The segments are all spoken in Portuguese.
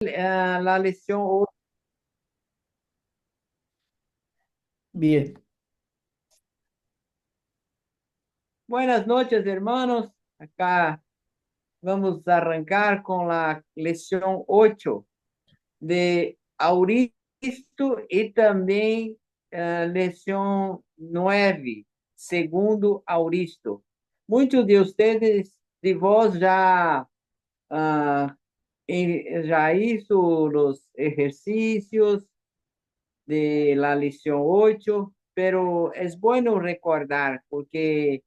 la lección 8. Bien, Buenas noches, hermanos. Acá vamos a arrancar con la lección 8 de Auristo y también lección 9, segundo Auristo. Muitos de ustedes, de vos, ah, já hizo los ejercicios de la lección 8, pero es bueno recordar porque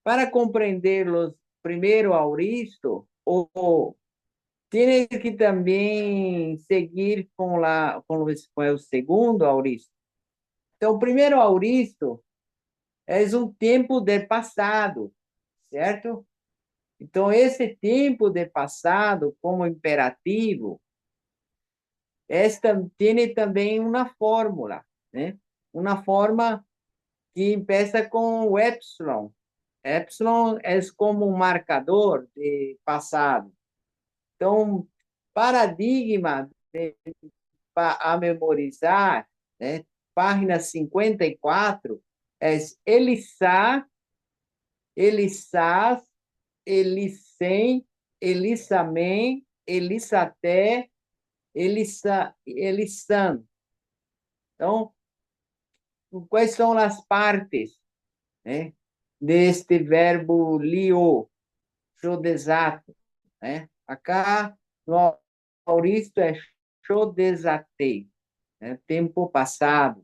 para comprender los primero Auristo, o tiene que también seguir con el segundo Auristo. Então, o primeiro Auristo é um tempo de passado, certo? Então, esse tempo de passado, como imperativo, esta tem também uma fórmula, né? Uma forma que empieza com o epsilon. Epsilon é como um marcador de passado. Então, paradigma a memorizar, né? Página 54, é Elissá, Elissás, Elissem, Elissamem, Elissaté, Elissan. Então, quais são as partes, né, deste verbo liou, exato, né? Acá, no Maurício, é desatei, né? Tempo passado,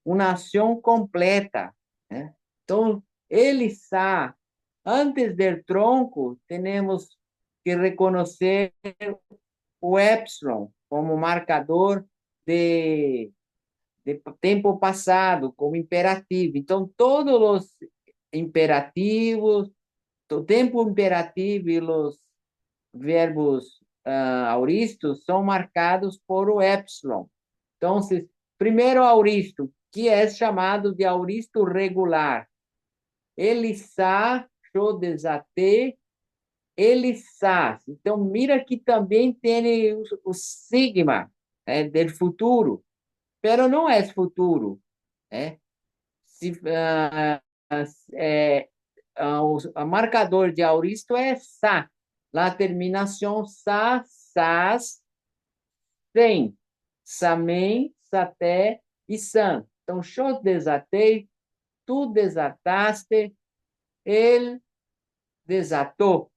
uma ação completa, né? Então, ele está, antes do tronco, temos que reconhecer o epsilon como marcador de tempo passado, como imperativo. Então, todos os imperativos, o tempo imperativo e os verbos auristos são marcados por o epsilon. Então, primeiro auristo, que é chamado de auristo regular. Elissá, show desate, elissás. Então, mira que também tem o sigma, do futuro, pero não é futuro, né? Se, é, o marcador de auristo é sa. La terminação sa, sas, sem. Samen, saté e san. Então, eu desatei, tu desataste, ele desatou.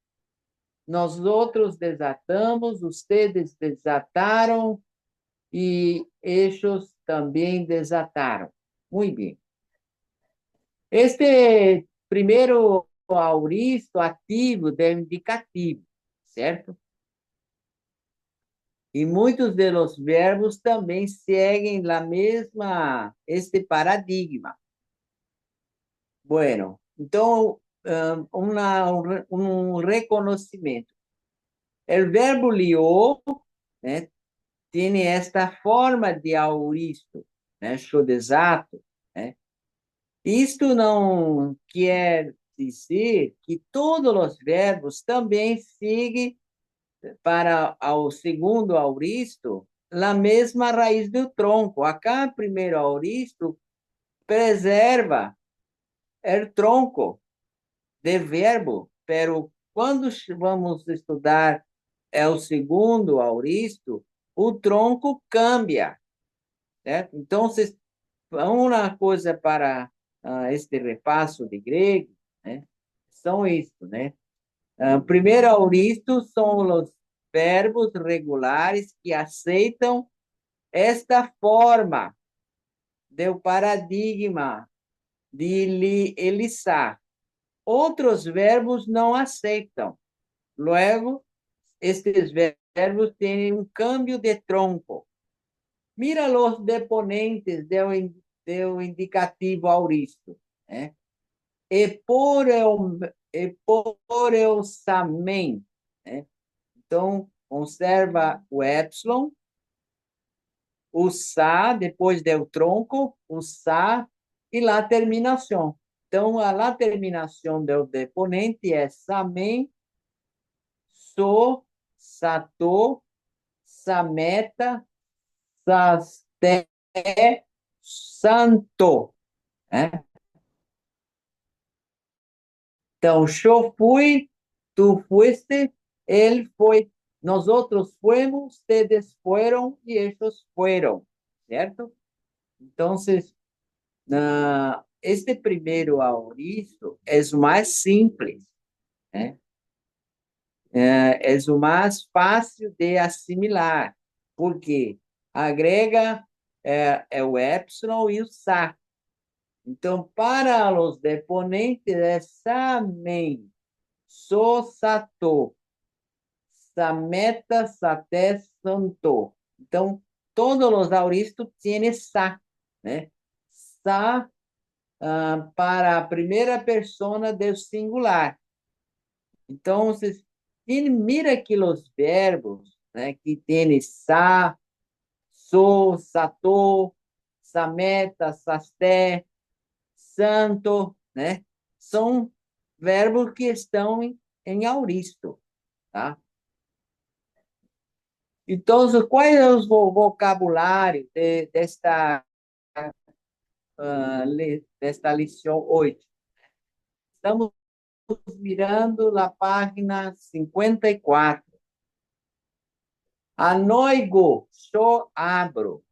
Nós outros desatamos, vocês desataram e estes também desataram. Muito bem. Este primeiro auristo ativo é indicativo, certo? E muitos de los verbos também seguem este paradigma. Bueno, então, um reconhecimento. O verbo liou, né, tem esta forma de auristo, né, exato, né? Isto não quer dizer que todos os verbos também seguem para o segundo auristo a mesma raiz do tronco. Acá, primeiro auristo preserva o tronco de verbo, pero quando vamos estudar o segundo auristo, o tronco cambia, certo? Então, uma coisa para este repasso de grego, né? São isso, né? Primeiro auristo são os verbos regulares que aceitam esta forma do paradigma de Elissá. Outros verbos não aceitam. Logo, estes verbos têm um câmbio de tronco. Mira os deponentes do indicativo auristo, né? Eporeusamen, né? Então, conserva o epsilon, o sa, depois do tronco, o sa, e lá terminação. Então, a lá terminação do deponente é samen, so, sato, sameta, saste, santo, né? Então, eu fui, tu fuiste, ele foi, nós outros fuimos, ustedes fueron e estes fueron, certo? Então, este primeiro auristo é o mais simples, né? É o mais fácil de assimilar, porque agrega o epsilon e o sa. Então, para os deponentes é samen, so, sato, sameta, saté, santo. Então, todos os auristos têm sa, né? Sa para a primeira persona do singular. Então, mira aqui os verbos, né, que tem sa, so, sato, sameta, sasté, santo, né? São verbos que estão em auristo, tá? Então, qual é o vocabulário desta lição 8? Estamos mirando a página 54. Anoigo, yo abro.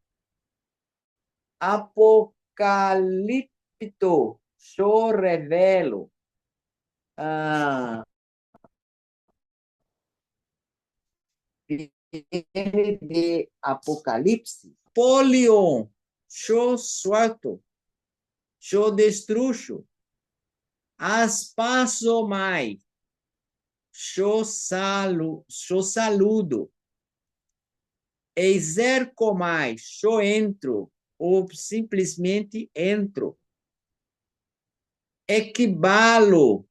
Apocalipto, yo revelo. Ah, de Apocalipse. Polion, yo suelto. Yo destruyo. Aspaso mai. Yo saludo. Exercomai, yo entro. Ou simplesmente entro. Equibalo,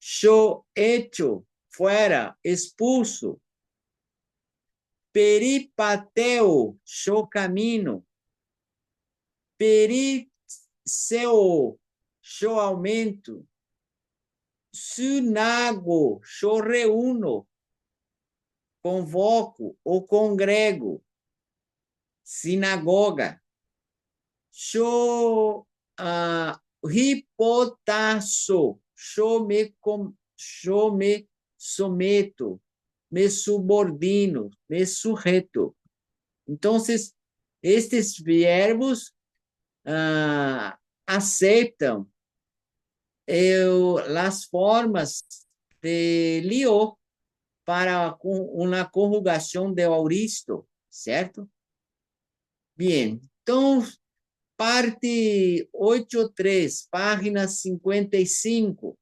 yo hecho, fuera, expulso. Peripateo, yo camino. Periceo, yo aumento. Sunago, yo reúno. Convoco ou congrego. Sinagoga. Yo ripotasso, yo me someto, me subordino, me sujeto. Então, estes verbos aceitam as formas de Lio para uma conjugação de auristo, certo? Bem, então, parte 8.3, página 55,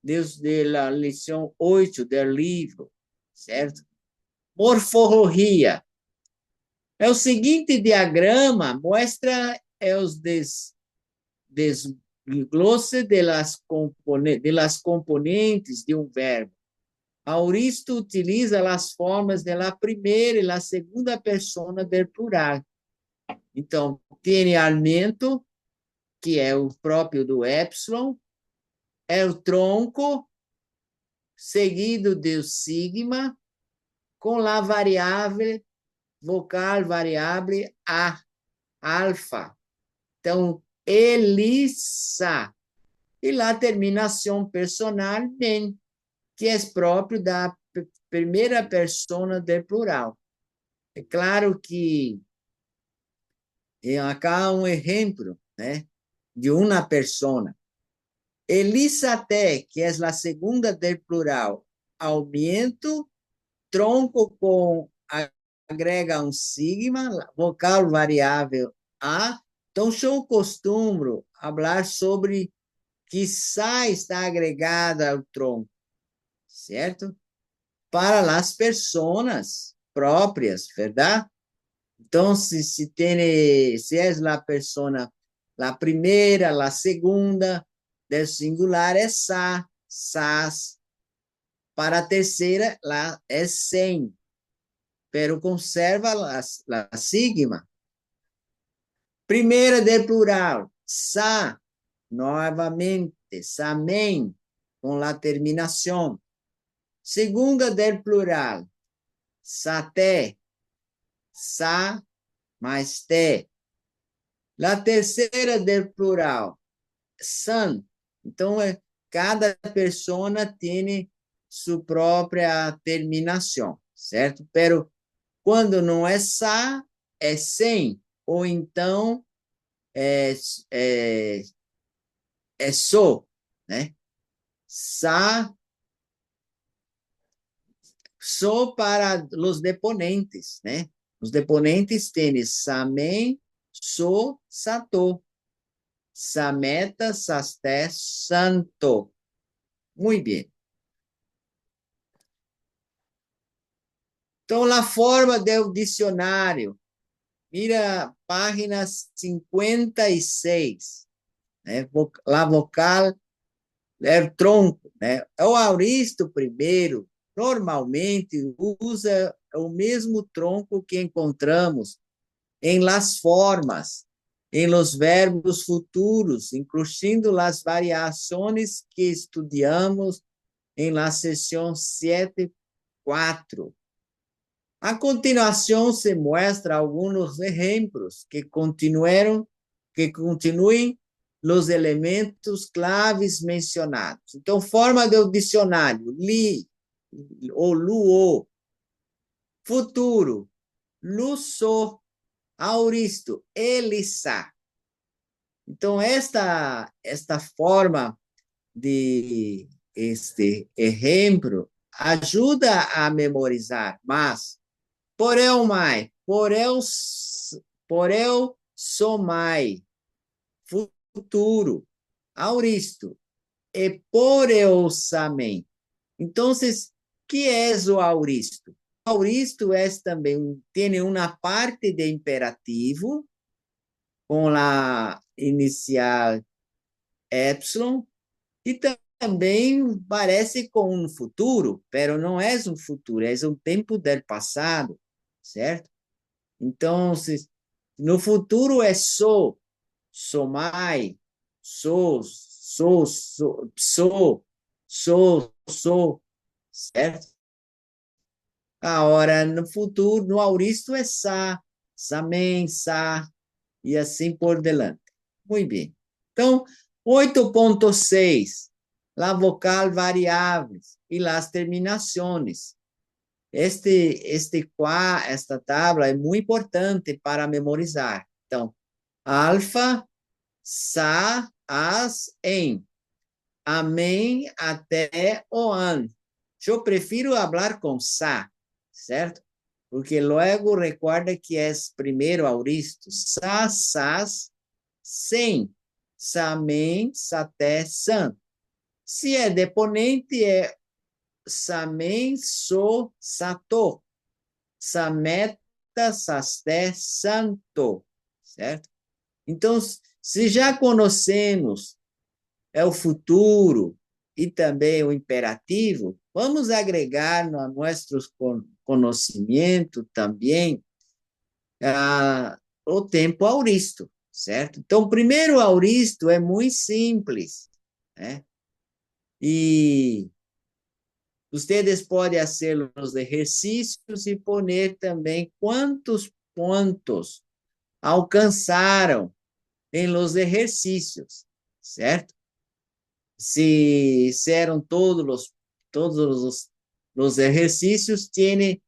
desde a lição 8 do livro, certo? Morfologia. É o seguinte diagrama, mostra os desglose de las componentes de um verbo. Auristo utiliza as formas da primeira e da segunda persona do plural. Então, tem aumento, que é o próprio do epsilon, é o tronco, seguido do sigma, com a variável, vocal variável a, alfa. Então, Elissa. E a terminação personal, nem, que é próprio da primeira persona do plural. É claro que acá um exemplo, né, de uma persona. Elisate, que é a segunda del plural, aumento, tronco com agrega um sigma, vocal variável a. Então, eu costumo falar sobre que sa está agregada ao tronco, certo? Para as pessoas próprias, verdade? Então, se é a persona, a primeira, a segunda, del singular é sa, sas. Para a terceira, lá é sem, pero conserva a sigma. Primeira de plural, sa, novamente, samen, com a terminação. Segunda del plural, saté, sa mais té. A terceira del plural, san. Então, cada persona tem sua própria terminação, certo? Pero quando não é sa, é sem, ou então é, é, é so, né? Sa, so para os deponentes, né? Os deponentes têm samen, so, sato. Sameta, sasté, santo. Muito bem. Então, a forma do dicionário, mira página 56, né? La vocal é tronco, né? O auristo primeiro normalmente usa o mesmo tronco que encontramos em las formas, em los verbos futuros, incluindo as variações que estudamos em la sessão 7.4. A continuação se muestra alguns exemplos que continuem os elementos claves mencionados. Então, forma do dicionário: li, ou luo, futuro, luso, auristo, elissa. Então, esta forma de este exemplo ajuda a memorizar, mas porel somai, futuro, auristo, e poreusamen. Então, que é o auristo? O auristo é também, tem uma parte de imperativo, com a inicial epsilon, e também parece com um futuro, pero não é um futuro, é um tempo del passado, certo? Então, no futuro é somai, so, certo? Agora, no futuro, no auristo é sa, samen, sa, e assim por diante. Muito bem. Então, 8.6, la vocal variáveis e las terminações. Esta tabla é muito importante para memorizar. Então, alfa, sa, as, em. Amém, até, o an. Eu prefiro falar com sa, certo? Porque logo recuerda que é primeiro auristo. Sa, sas, sem. Samen, saté, san. Se é deponente, é samen, so, sato. Sameta, sasté, santo. Certo? Então, se já conhecemos o futuro e também o imperativo, vamos agregar no nosso conhecimento também o tempo auristo, certo? Então, o primeiro auristo é muito simples, né? E vocês podem fazer os exercícios e poner também quantos pontos alcançaram em los exercícios, certo? Se hicieron todos os exercícios, tem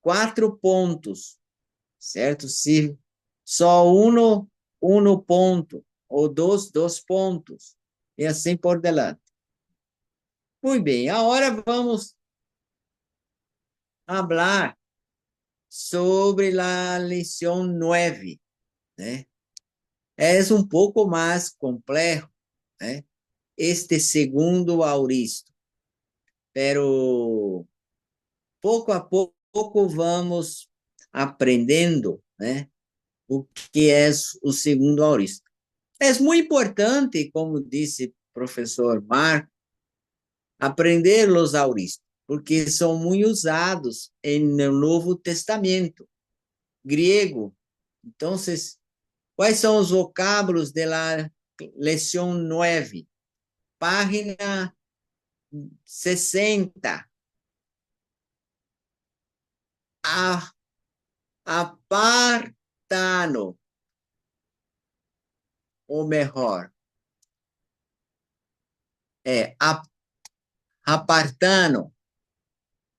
4 pontos, certo? Se só um ponto, ou dois pontos, e assim por diante. Muito bem, agora vamos falar sobre a lição 9, né? É um pouco mais complexo, né? Este segundo auristo, pero pouco a pouco vamos aprendendo, né, o que é o segundo auristo. É muito importante, como disse o professor Marco, aprender os auristos, porque são muito usados no Novo Testamento grego. Então, quais são os vocábulos da lição 9? Página 60. a- apartano, ou melhor, apartano.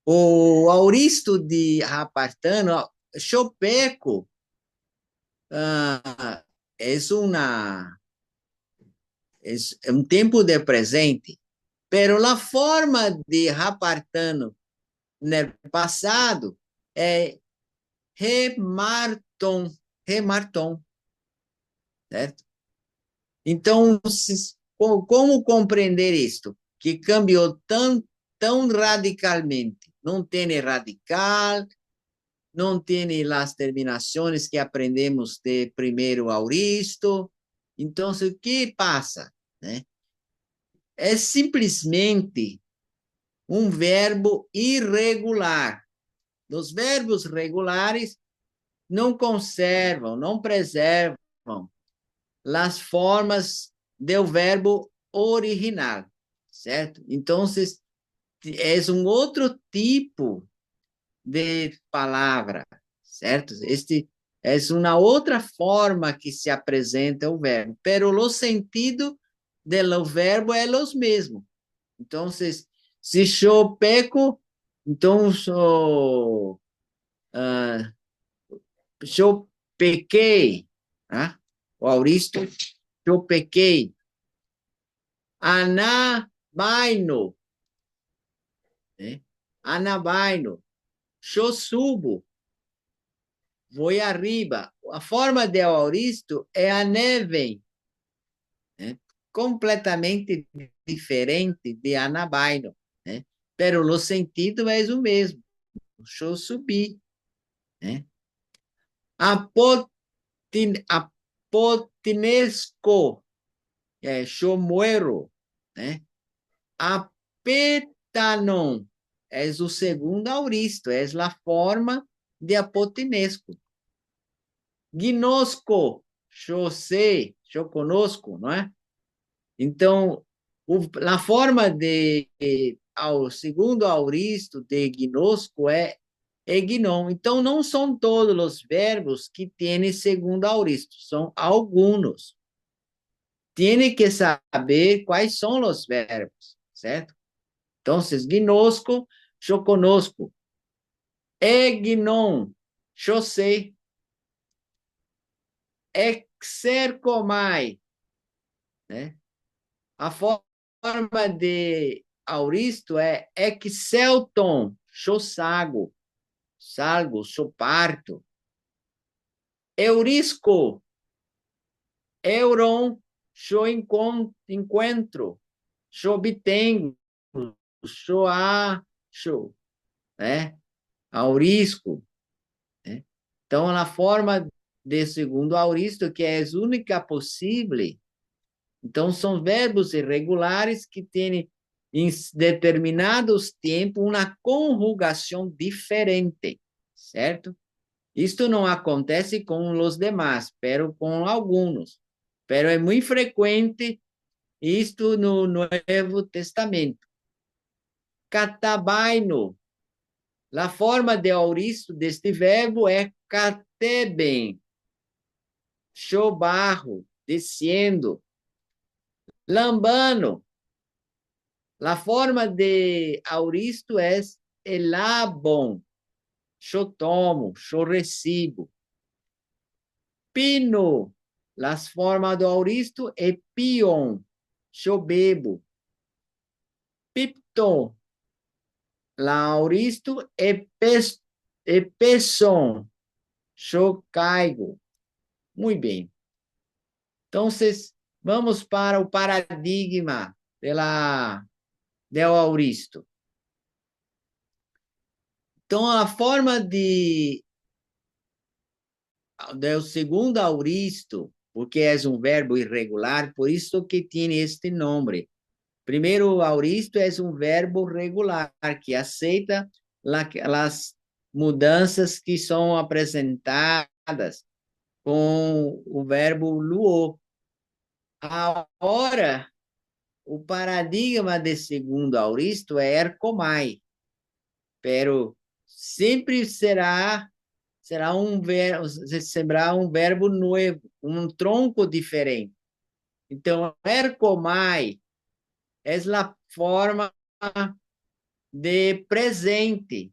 O Auristo de Apartano, Chopeco, é é um tempo de presente, pero a forma de Apartano no passado é remarton, remarton, certo? Então, como compreender isto? Que cambiou tão radicalmente. Não tem radical, não tem as terminações que aprendemos de primeiro Auristo. Então, o que passa? Né? É simplesmente um verbo irregular. Os verbos regulares não conservam, não preservam as formas do verbo original, certo? Então, é um outro tipo de palavra, certo? Este é uma outra forma que se apresenta o verbo, pero o sentido do verbo é os mesmo. Então, se eu peco, então uh, eu pequei, ah? O Auristo, eu pequei. Anabaino, né? Anabaino, eu subo, vou arriba. A forma de Auristo é a neve, né? Completamente diferente de Anabaino, né? Pero o sentido é o mesmo. Eu subi, né? Apotinesco, eu muero, né? Apetanon é o segundo auristo, é a forma de apotinesco. Gnosco, eu sei, eu conosco, não é? Então, a forma de ao segundo auristo de gnosco é gnon. Então, não são todos os verbos que têm segundo auristo, são alguns. Tiene que saber quais são os verbos, certo? Então, gnosco, eu conosco. Egnon, eu sei. Exercomai, né? A forma de auristo é excelton, eu sago, salgo, eu parto. Eurisco, euron, eu encontro, eu obtenho, eu acho, né? Aurisco, né? Então, a forma de segundo auristo, que é a única possível, então são verbos irregulares que têm em determinados tempos uma conjugação diferente, certo? Isto não acontece com os demais, pero com alguns. Pero é muito frequente isto no Novo Testamento. Catabaino, a forma de auristo deste verbo é cateben, chobarro, descendo. Lambano, a forma de auristo é elabon, eu tomo, eu recebo. Pino, as formas do auristo é pion, eu bebo. Pipton, la auristo é peson, eu caigo. Muito bem. Então, vamos para o paradigma del auristo. Então, a forma do segundo auristo, porque é um verbo irregular, por isso que tem este nome. Primeiro auristo é um verbo regular, que aceita as mudanças que são apresentadas com o verbo luo. Agora, o paradigma de segundo auristo é ercomai, pero sempre será um verbo novo, um tronco diferente. Então, ercomai é a forma de presente,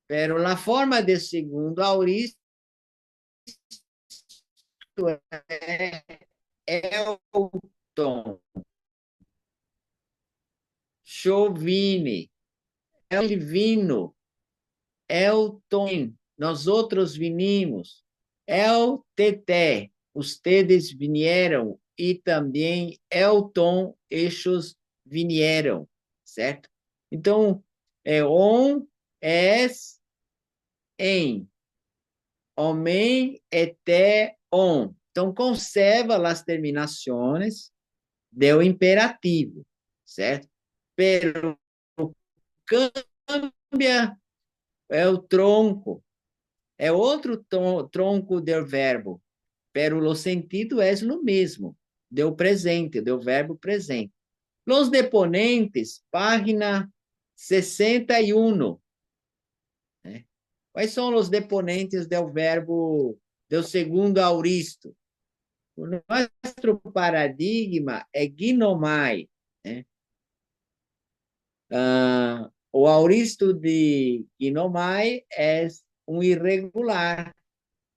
pero a forma de segundo auristo é Elton, Chovine, El vino, Elton, nós outros vinimos, El teté, ustedes vinieron, e também Elton, estes vinieron, certo? Então, on, es, em, homem, eté, on. Então, conserva as terminações do imperativo, certo? Pero cambia o tronco, é outro tronco do verbo, pero o sentido é o mesmo, do presente, do verbo presente. Los deponentes, página 61. Né? Quais são os deponentes do verbo do segundo auristo? O nosso paradigma é ginomai, né? O auristo de ginomai é um irregular,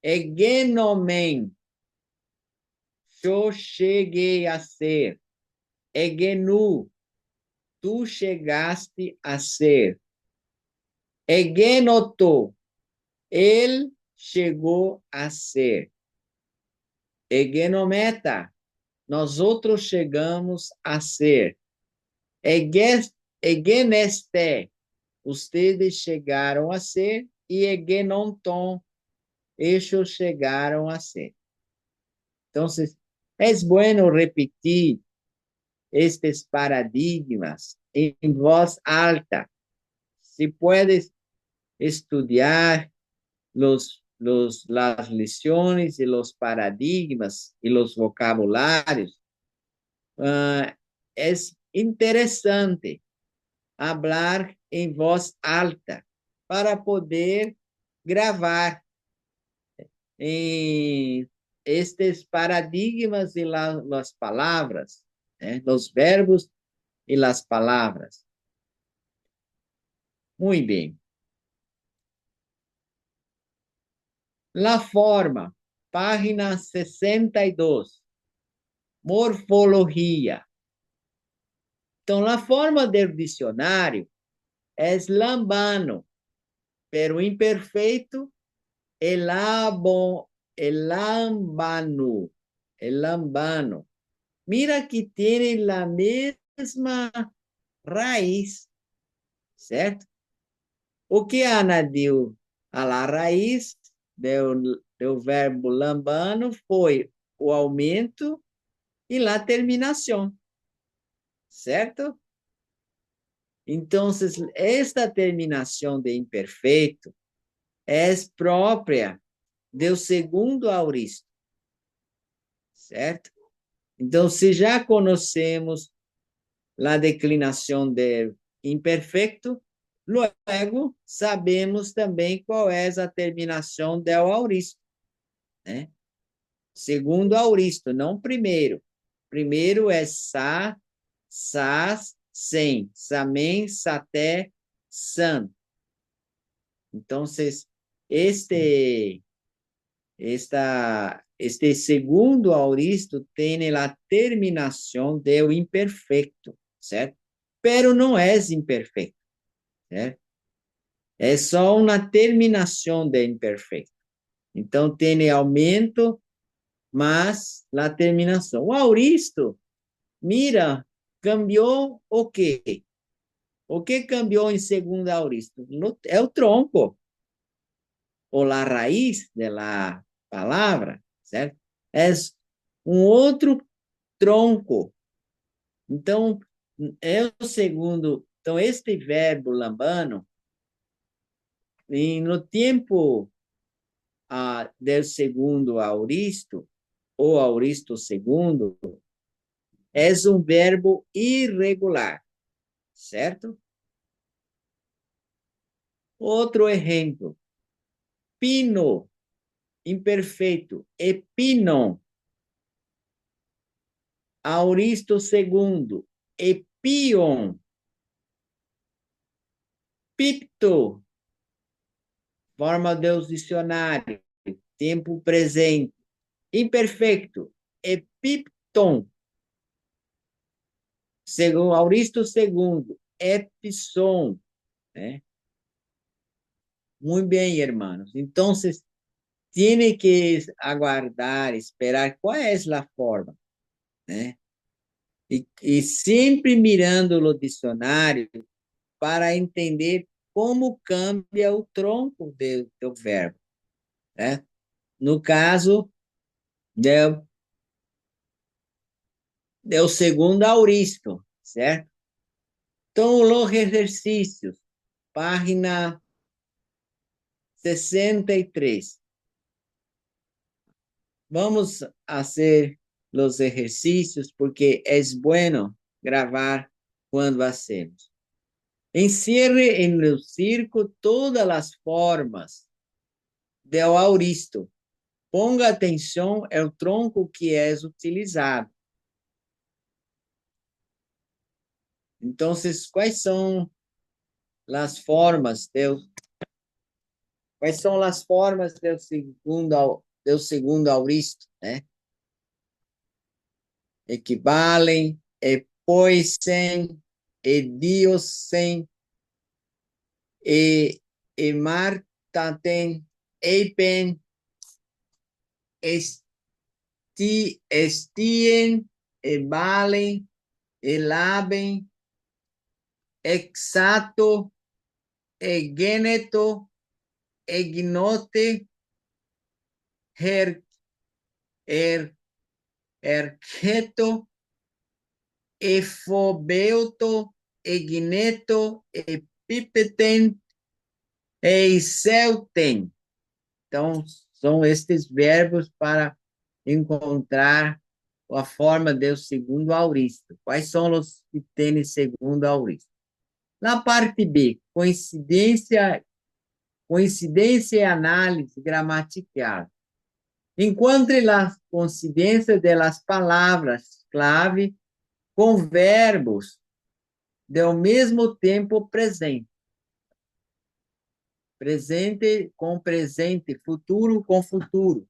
é genomen, eu cheguei a ser, é genu, tu chegaste a ser, é genoto, ele chegou a ser, é genometa, nós outros chegamos a ser, é geneste, ustedes chegaram a ser, e é genonton, estes chegaram a ser. Então, é bueno repetir estes paradigmas em voz alta. Se puedes estudiar las lições e los paradigmas e los vocabularios, é interessante falar em voz alta para poder gravar em estes paradigmas e las palavras, né? Los verbos e las palavras. Muito bem. La forma, página 62. Morfologia. Então, a forma do dicionário é lambano, pero imperfeito, elabo, elambano, elambano. Mira que tem a mesma raiz, certo? O que Ana deu a la raiz do verbo lambano foi o aumento e a terminação, certo? Então, esta terminação de imperfeito é própria do segundo auristo, certo? Então, se já conhecemos a declinação de imperfeito, logo sabemos também qual é a terminação do auristo, né? Segundo auristo, não primeiro. Primeiro é sa, sas, sem, samen, saté, san. Então, este segundo auristo tem a terminação do imperfeito, certo? Pero não é imperfeito, certo? É só uma terminação de imperfeito. Então, tem aumento, mas a terminação. O auristo, mira, cambiou o quê? O que cambiou em segundo auristo? É o tronco, ou a raiz da palavra, certo? É um outro tronco. Então, é o segundo. Então, este verbo lambano, no tempo del segundo auristo, ou auristo segundo, é um verbo irregular, certo? Outro exemplo, pino, imperfeito, epinon. Auristo segundo, epion. Picto, forma Deus dicionário, tempo presente. Imperfeito, epipton. Segundo Auristo segundo, epson, né? Muito bem, hermanos. Então, tiene que aguardar, esperar qual é a forma, né? E sempre mirando o dicionário para entender como cambia o tronco do verbo, né? No caso, deu, deu segundo auristo, certo? Então, os exercícios, página 63. Vamos fazer os exercícios porque é bueno gravar quando hacemos. Encierre en el circo todas as formas do auristo. Ponga atenção ao tronco que é utilizado. Então, quais são as formas do segundo auristo, né? Equivalem, epoisen, ediosen, emartaten, eipen, estien, evalen, elaben, exato, egeneto, egnote, her, er, ergeto, efobeuto, egneto, epipeten, eicelten. Então, são estes verbos para encontrar a forma do segundo auristo. Quais são os que têm segundo auristo? Na parte B, coincidência e análise gramatical. Encontre a coincidência das palavras-clave com verbos do mesmo tempo presente. Presente com presente, futuro com futuro.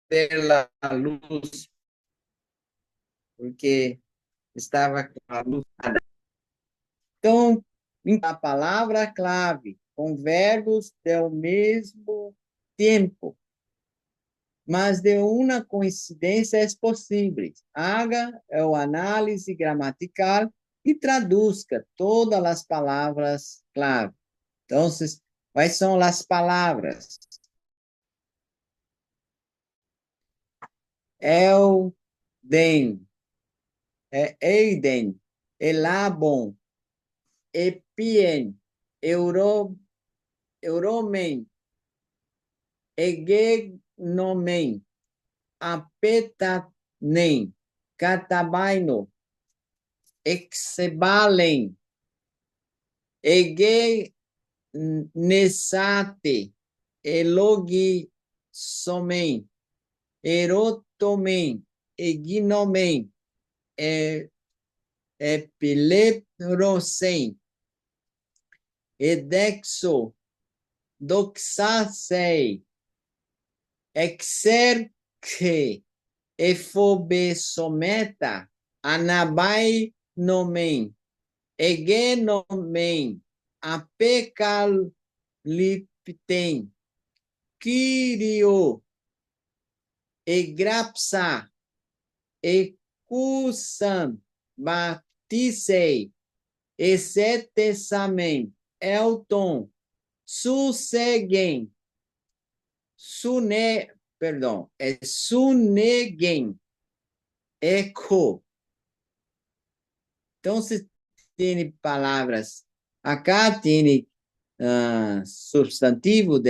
Pela luz, porque estava com a luz. Então, a palavra-clave com verbos do mesmo tempo, mas de uma coincidência é possível. Haga a análise gramatical e traduzca todas as palavras-clave. Então, quais são as palavras? Elden, Eiden, Elabon, Epien, Euromen, Egenomen, Apetanem, Catabaino, Exebalen, Egenesate, Elogisomen, Erotomen, Eginomen, Epileprosen, Edexo, Doxasei, Exerque, Efobesometa, Anabai nomen, Egenomen, Apecalipten, Kyrio, Egrapsa, Ecusan, Batisei, Exetesamen, Elton, Sussegem, Sunegem, Eco. Então, se tem palavras, acá tem substantivo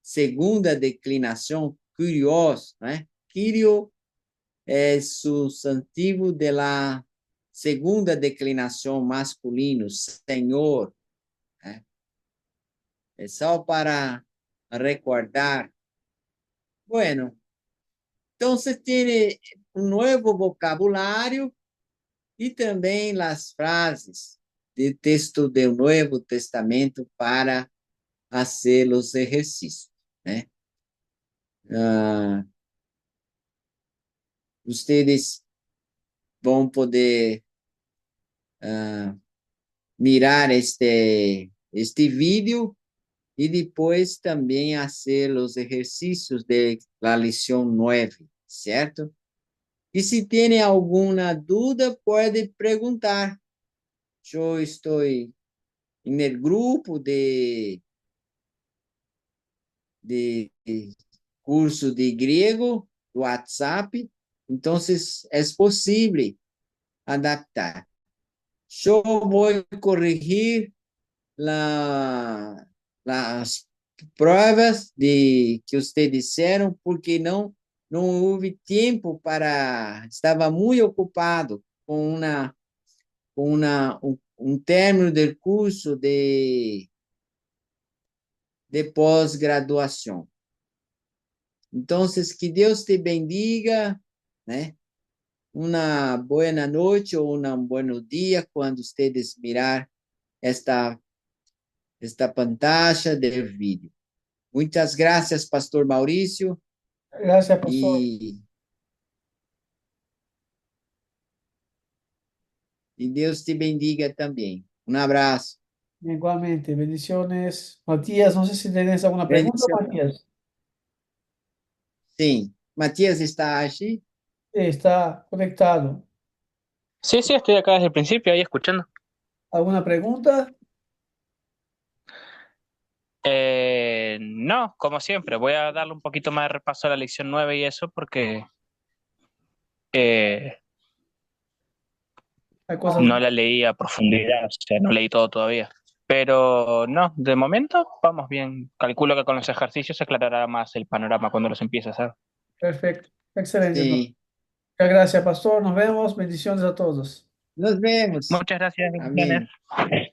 segunda declinação, curios, né? Kyrio é substantivo de la segunda declinação masculino, Senhor, né? É só para recordar. Bueno, então você tem um novo vocabulário e também as frases de texto do Novo Testamento para fazer os exercícios, né? Ah, vocês vão poder mirar este vídeo e depois também fazer os exercícios da lição 9, certo? E se tem alguma dúvida, pode perguntar. Eu estou no grupo de curso de grego do WhatsApp, então é possível adaptar. Eu vou corrigir as provas de que vocês disseram, porque não houve tempo para, estava muito ocupado com um término do curso de pós-graduação. Então, que Deus te bendiga, né? Uma boa noite ou um bom dia quando vocês mirar esta pantalla del vídeo. Muchas gracias, Pastor Mauricio, Gracias, pastor. y Dios te bendiga también. Un abrazo. Igualmente, bendiciones. Matías, no sé si tienes alguna pregunta, Bendición. Matías. Sí. Matías está allí. Está conectado. Sí, sí, estoy acá desde el principio, ahí escuchando. ¿Alguna pregunta? No, como siempre, voy a darle un poquito más de repaso a la lección 9 y eso porque eh, Hay cosas. no la leí a profundidad, o sea, no leí todo todavía. Pero no, de momento vamos bien. Calculo que con los ejercicios se aclarará más el panorama cuando los empieces a hacer. Perfecto. Excelente. Sí. Muchas gracias, pastor. Nos vemos. Bendiciones a todos. Nos vemos. Muchas gracias, bendiciones. Amén.